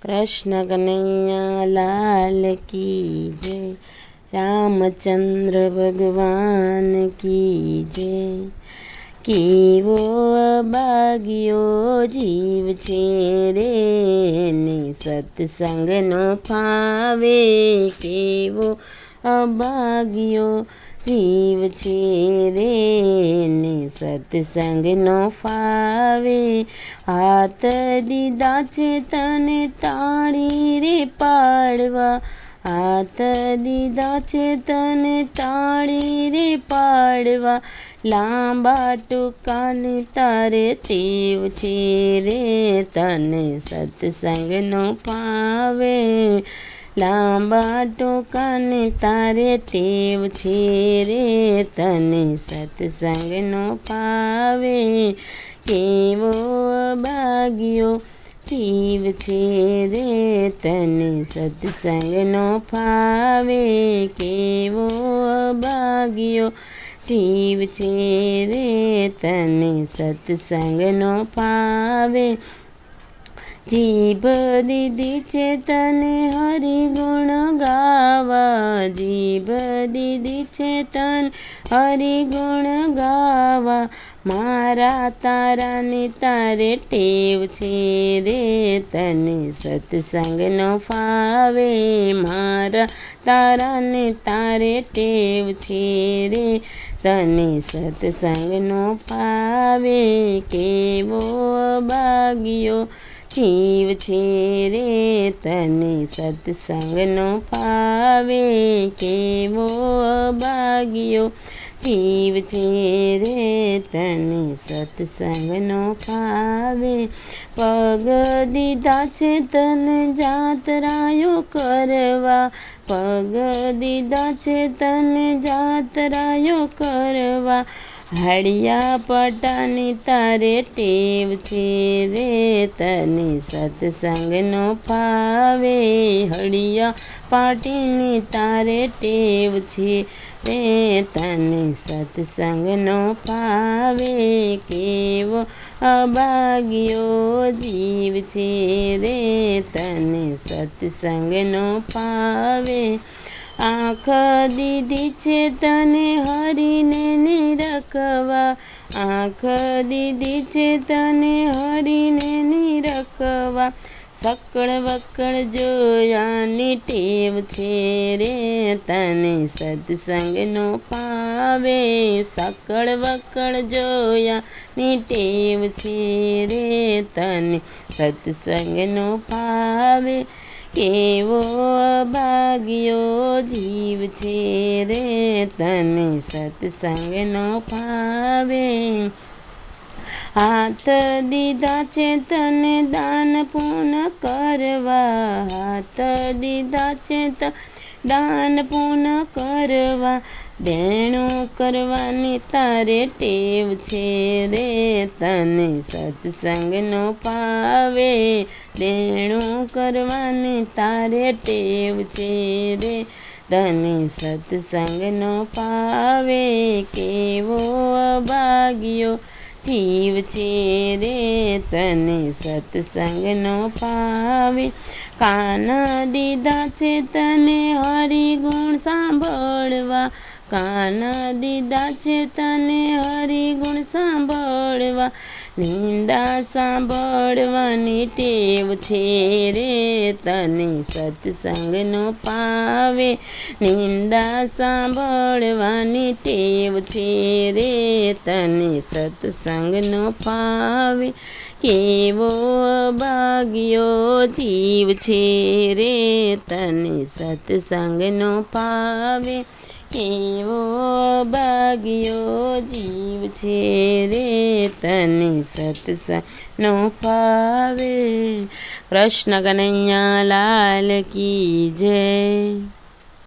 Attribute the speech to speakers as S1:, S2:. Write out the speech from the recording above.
S1: कृष्ण कन्हैया लाल की जय। रामचंद्र भगवान की जय। केवो अभाग्यो जीव छे रे ने सत्संग नो फावे। केवो अभाग्यो जीव छे रे ने सत्संग नो फावे। हाथ दीधा छे तने ताળી रे पाड़वा। हाथ दीधा छे तने ताળી रे पाड़वा। लांबा टूकानी तारे टेव छे रे तने सत्संग नो पावे। लांबा टूकानी तारे टेव छे रे तने सत्संग नो पावे। केवो अभाग्यो जीव छे रे तने सत्संग नो फावे। केवो अभाग्यो जीव छे रे तने सत्संग नो फावे। जीभ दीधी छे तने हरि गुण गावा। जीभ दीधी छे तने हरि गुण गावा। मारा तारा ने तारे टेव छे रे तने सत्संग नो फावे। मारा तारा ने तारे टेव छे रे तने सत्संग नो फावे। केवो अभाग्यो जीव छे रे तने सत्संग नो फावे। केवो अभाग्यो जीव छे रे तने सत्संग नो फावे। पग दीधा छे तने जातरायो करवा। पग दीधा छे तने जातरायो करवा। हड़िया पटानी तारे टेव छे रे तने सत्संग नो फावे। हड़िया पाटीनी तारे टेव छे रे तने सत्संग नो फावे। केवो अभाग्यो जीव छे रे तने सत्संग नो फावे। आँख दीधी छे तने हरिने निरखवा। आँख दीधी छे तने हरिने निरखवा। सकळ वकळ जोयानी टेव छे रे तने सत्संग नो फावे। सकळ वकळ जोयानी टेव छे रे तने सत्संग नो फावे। केवो अभाग्यो जीव छे रे तने सत्संग नो फावे। हाथ दीधा छे तने दान पुण्य करवा। हाथ दीधा छे तने दान पुण्य करवा। देणु करवानी तारे टेव छे रे तने सत्संग नो फावे। देणु करवानी तारे टेव छे रे तने सत्संग नो फावे। केवो अभाग्यो जीव छे रे तने सत्संग नो फावे। कान दीधा छे तने हरि गुण सांभळवा। कान दीधा छे तने हरि गुण सांभळवा। निंदा सांभळवानी टेव छे रे तने सत्संग नो फावे। निंदा सांभळवानी टेव छे रे तने सत्संग नो फावे। केवो अभाग्यो जीव छे रे तने सत्संग नो फावे। केवो अभाग्यो जीव छे रे तने सत्संग नो फावे। कृष्ण कन्हैया लाल की जय।